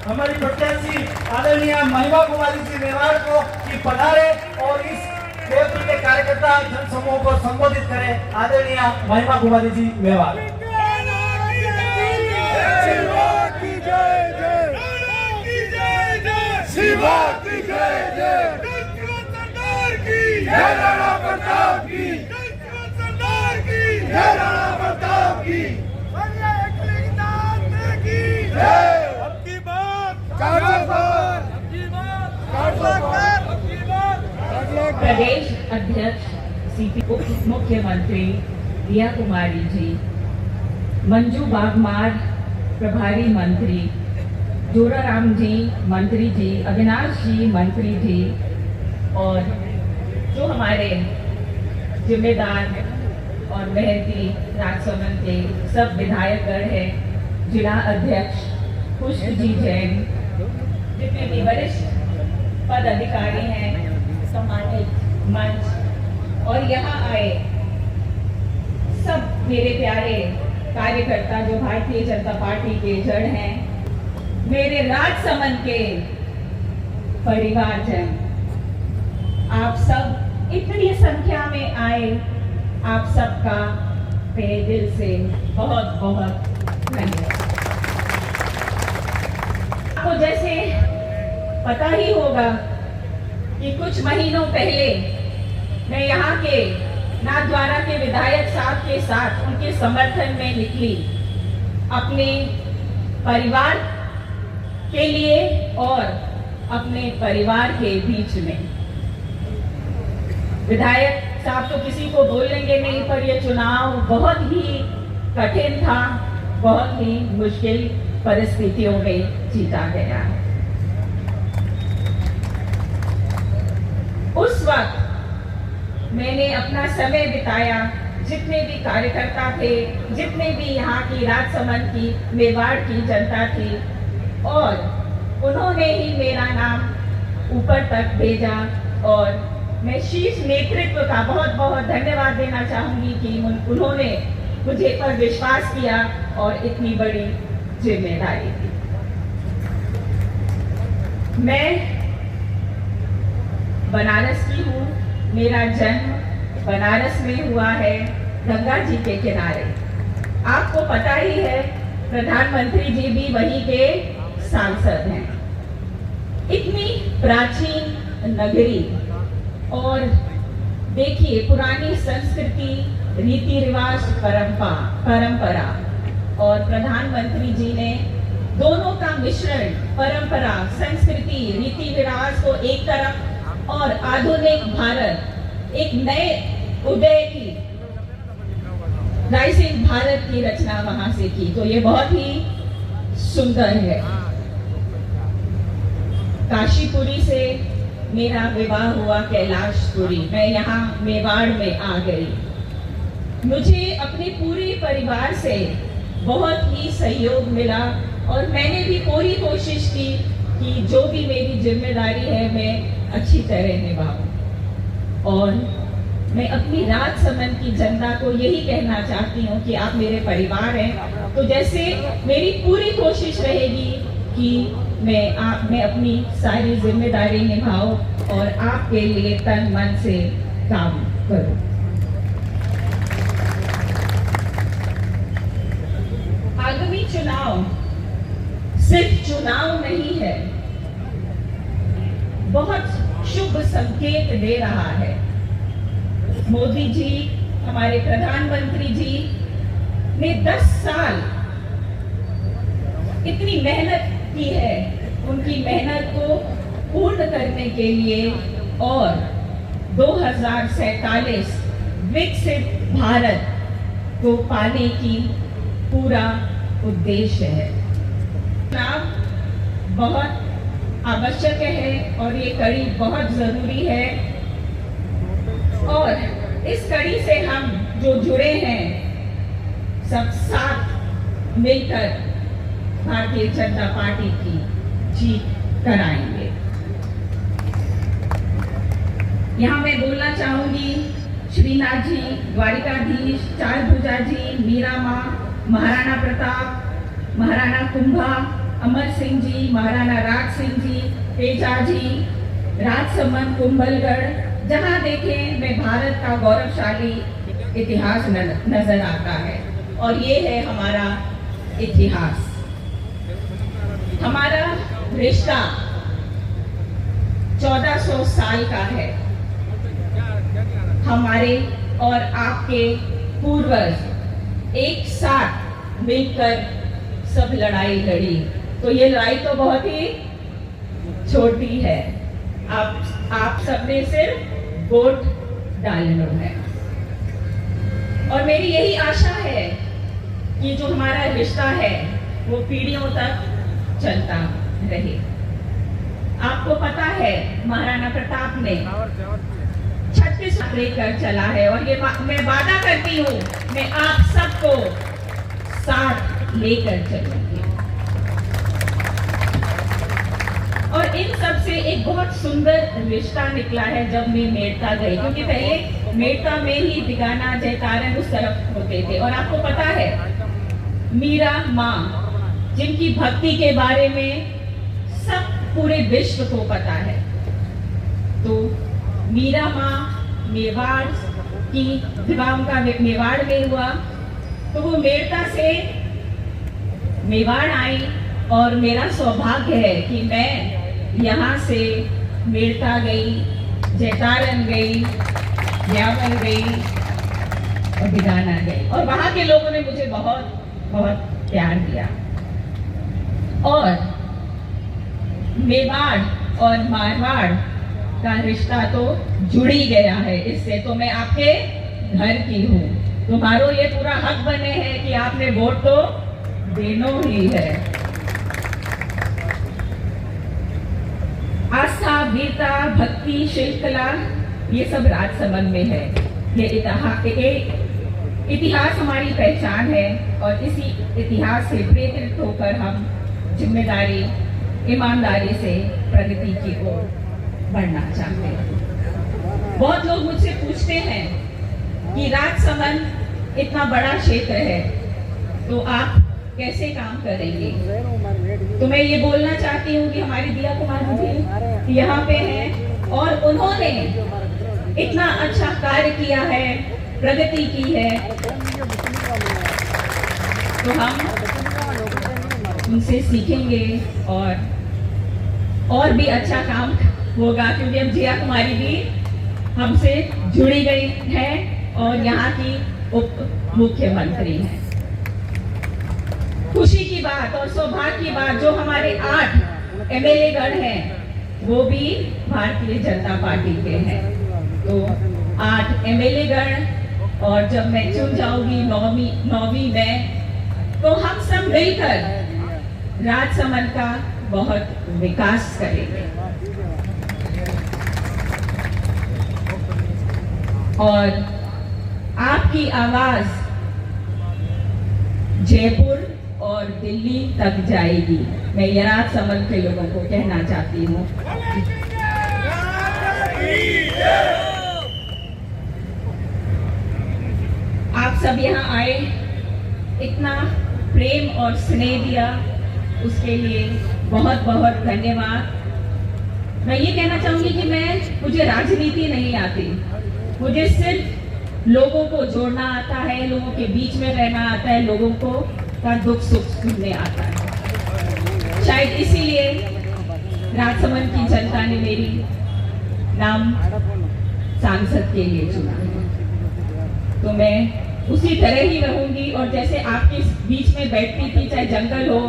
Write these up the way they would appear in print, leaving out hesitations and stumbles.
हमारी प्रत्याशी आदरणीय महिमा कुमारी जी मेवाड़ को कि पधारे और इस क्षेत्र के कार्यकर्ता जनसमूह को संबोधित करें। आदरणीय महिमा कुमारी जी मेवाड़। प्रदेश अध्यक्ष सीपी उप मुख्यमंत्री रिया कुमारी जी, मंजू बागमार प्रभारी मंत्री, जोराराम जी मंत्री जी, अविनाश जी मंत्री जी और जो हमारे जिम्मेदार और मेहनती राजसमंद के सब विधायकगण हैं, जिला अध्यक्ष पुष्प जी जैन, जितने भी वरिष्ठ पद अधिकारी हैं, सम्मानित मंच और यहाँ आए सब मेरे प्यारे कार्यकर्ता जो भारतीय जनता पार्टी के जड़ हैं, मेरे राजसमंद के परिवारजन, आप सब इतनी संख्या में आए, आप सबका तहे दिल से बहुत बहुत धन्यवाद। आपको जैसे पता ही होगा कि कुछ महीनों पहले मैं यहाँ के नाथद्वारा के विधायक साहब के साथ उनके समर्थन में निकली, अपने परिवार के लिए और अपने परिवार के बीच में। विधायक साहब तो किसी को बोलेंगे नहीं, पर यह चुनाव बहुत ही कठिन था, बहुत ही मुश्किल परिस्थितियों में जीता गया। उस वक्त मैंने अपना समय बिताया, जितने भी कार्यकर्ता थे, जितने भी यहाँ की राजसमंद की मेवाड़ की जनता थी, और उन्होंने ही मेरा नाम ऊपर तक भेजा। और मैं शीर्ष नेतृत्व का बहुत बहुत धन्यवाद देना चाहूंगी कि उन्होंने मुझे पर विश्वास किया और इतनी बड़ी जिम्मेदारी दी। मैं बनारस की हूँ, मेरा जन्म बनारस में हुआ है, गंगा जी के किनारे। आपको पता ही है प्रधानमंत्री जी भी वहीं के सांसद हैं। इतनी प्राचीन नगरी, और देखिए पुरानी संस्कृति, रीति रिवाज, परंपरा और प्रधानमंत्री जी ने दोनों का मिश्रण, परंपरा, संस्कृति, रीति रिवाज को एक तरफ और आधुनिक भारत, एक नए उदय की, राइजिंग भारत की रचना वहां से की। तो ये बहुत ही सुंदर है। काशीपुरी से मेरा विवाह हुआ कैलाशपुरी, मैं यहाँ मेवाड़ में आ गई। मुझे अपने पूरे परिवार से बहुत ही सहयोग मिला और मैंने भी पूरी कोशिश की कि जो भी मेरी जिम्मेदारी है मैं अच्छी तरह निभाऊं। और मैं अपनी राजसमंद की जनता को यही कहना चाहती हूँ कि आप मेरे परिवार हैं, तो जैसे मेरी पूरी कोशिश रहेगी कि मैं अपनी सारी जिम्मेदारी निभाऊं और आपके लिए तन मन से काम करूं। आगामी चुनाव सिर्फ चुनाव नहीं है, बहुत शुभ संकेत दे रहा है। मोदी जी, हमारे प्रधानमंत्री जी ने 10 साल इतनी मेहनत की है, उनकी मेहनत को पूर्ण करने के लिए, और 2047 विकसित भारत को पाने की पूरा उद्देश्य है। चुनाव बहुत आवश्यक है और ये कड़ी बहुत जरूरी है, और इस कड़ी से हम जो जुड़े हैं सब साथ मिलकर भारतीय जनता पार्टी की जीत कराएंगे। यहाँ मैं बोलना चाहूंगी श्रीनाथ जी, द्वारिकाधीश, चारभुजा जी, मीरा माँ, महाराणा प्रताप, महाराणा कुंभा, अमर सिंह जी, महाराणा राज सिंह जी, तेजाजी, राजसमंद, कुंभलगढ़, जहाँ देखें में भारत का गौरवशाली इतिहास नजर आता है। और ये है हमारा इतिहास। हमारा रिश्ता 1400 साल का है। हमारे और आपके पूर्वज एक साथ मिलकर सब लड़ाई लड़ी, तो ये लड़ाई तो बहुत ही छोटी है। आप सबने सिर्फ वोट डालना है। और मेरी यही आशा है कि जो हमारा रिश्ता है वो पीढ़ियों तक चलता रहे। आपको पता है महाराणा प्रताप ने 36 लेकर चला है, और ये मैं वादा करती हूँ मैं आप सबको साथ लेकर चलूंगी। और इन सब से एक बहुत सुंदर रिश्ता निकला है जब मैं मेड़ता गई, क्योंकि पहले मेड़ता में ही दिगाना जयतारण उस तरफ होते थे। और आपको पता है मीरा माँ, जिनकी भक्ति के बारे में सब पूरे विश्व को पता है, तो मीरा माँ मेवाड़ की विवाह उनका मेवाड़ में हुआ, तो वो मेड़ता से मेवाड़ आई। और मेरा सौभाग्य है कि मैं यहाँ से मेड़ता गई, जयतारण गई, ब्यावर गई और दिगाना गई, और वहाँ के लोगों ने मुझे बहुत बहुत प्यार दिया। और मेवाड़ और मारवाड़ का रिश्ता तो जुड़ ही गया है इससे, तो मैं आपके घर की हूँ। तुम्हारो ये पूरा हक बने है कि आपने वोट तो देनो ही है। आस्था, वीरता, भक्ति, शिल्पकला, ये सब राजसमंद में है। ये इतिहास हमारी पहचान है, और इसी इतिहास से प्रेरित होकर हम जिम्मेदारी, ईमानदारी से प्रगति की ओर बढ़ना चाहते हैं। बहुत लोग मुझसे पूछते हैं कि राजसमंद इतना बड़ा क्षेत्र है, तो आप कैसे काम करेंगे? तो मैं ये बोलना चाहती हूँ कि हमारी दिया कुमारी जी यहाँ पे हैं, और उन्होंने इतना अच्छा कार्य किया है, प्रगति की है, तो हम उनसे सीखेंगे और भी अच्छा काम होगा, क्योंकि अब जिया कुमारी भी हमसे जुड़ी गई है और यहाँ की उप मुख्यमंत्री हैं। खुशी की बात और सौभाग्य की बात, जो हमारे 8 एमएलए गण हैं वो भी भारतीय जनता पार्टी के हैं। तो 8 एमएलए गण, और जब मैं चुन जाऊंगी 9वीं में, तो हम सब मिलकर राजसमंद का बहुत विकास करेंगे। और आपकी आवाज जयपुर और दिल्ली तक जाएगी, मैं ये राजसमंद के लोगों को कहना चाहती हूँ। आप सब यहाँ आए, इतना प्रेम और स्नेह दिया, उसके लिए बहुत बहुत धन्यवाद। मैं ये कहना चाहूंगी कि मुझे राजनीति नहीं आती, मुझे सिर्फ लोगों को जोड़ना आता है, लोगों के बीच में रहना आता है, लोगों को का दुख सुख सुनने आता है। शायद इसीलिए राजसमंद की जनता ने मेरी नाम सांसद के लिए चुना, तो मैं उसी तरह ही रहूंगी। और जैसे आपके बीच में बैठती थी, चाहे जंगल हो,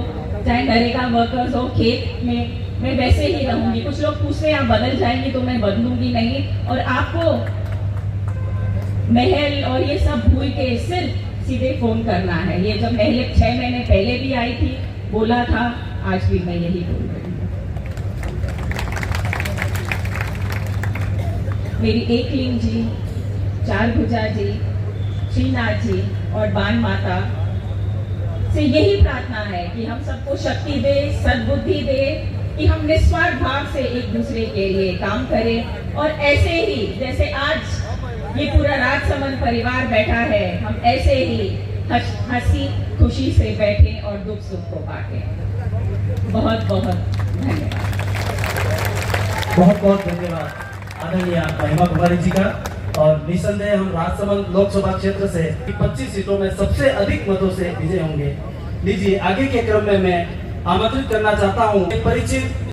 चाहे नरेगा वर्कर्स हो, खेत में, मैं वैसे ही रहूंगी। कुछ लोग पूछते हैं आप बदल जाएंगी, तो मैं बदलूंगी नहीं। और आपको महल और ये सब भूल के सिर्फ सीधे फोन करना है। ये जब महल 6 महीने पहले भी आई थी, बोला था, आज भी मैं यही बोल रही हूँ। मेरी एकलिंग जी, चारभुजा जी, श्रीनाथ जी और बाण माता से यही प्रार्थना है कि हम सबको शक्ति दे, सद्बुद्धि दे, कि हम निस्वार्थ भाव से एक दूसरे के लिए काम करें। और ऐसे ही जैसे आज ये पूरा राजसमंद परिवार बैठा है, हम ऐसे ही हंसी खुशी से बैठें और दुख सुख को बांटें। बहुत बहुत धन्यवाद। बहुत बहुत धन्यवाद आदरणीय महिमा कुमारी जी का। और निसंदेह हम राजसमंद लोकसभा क्षेत्र से 25 सीटों में सबसे अधिक मतों से विजय होंगे। लीजिए आगे के क्रम में मैं आमंत्रित करना चाहता हूँ परिचित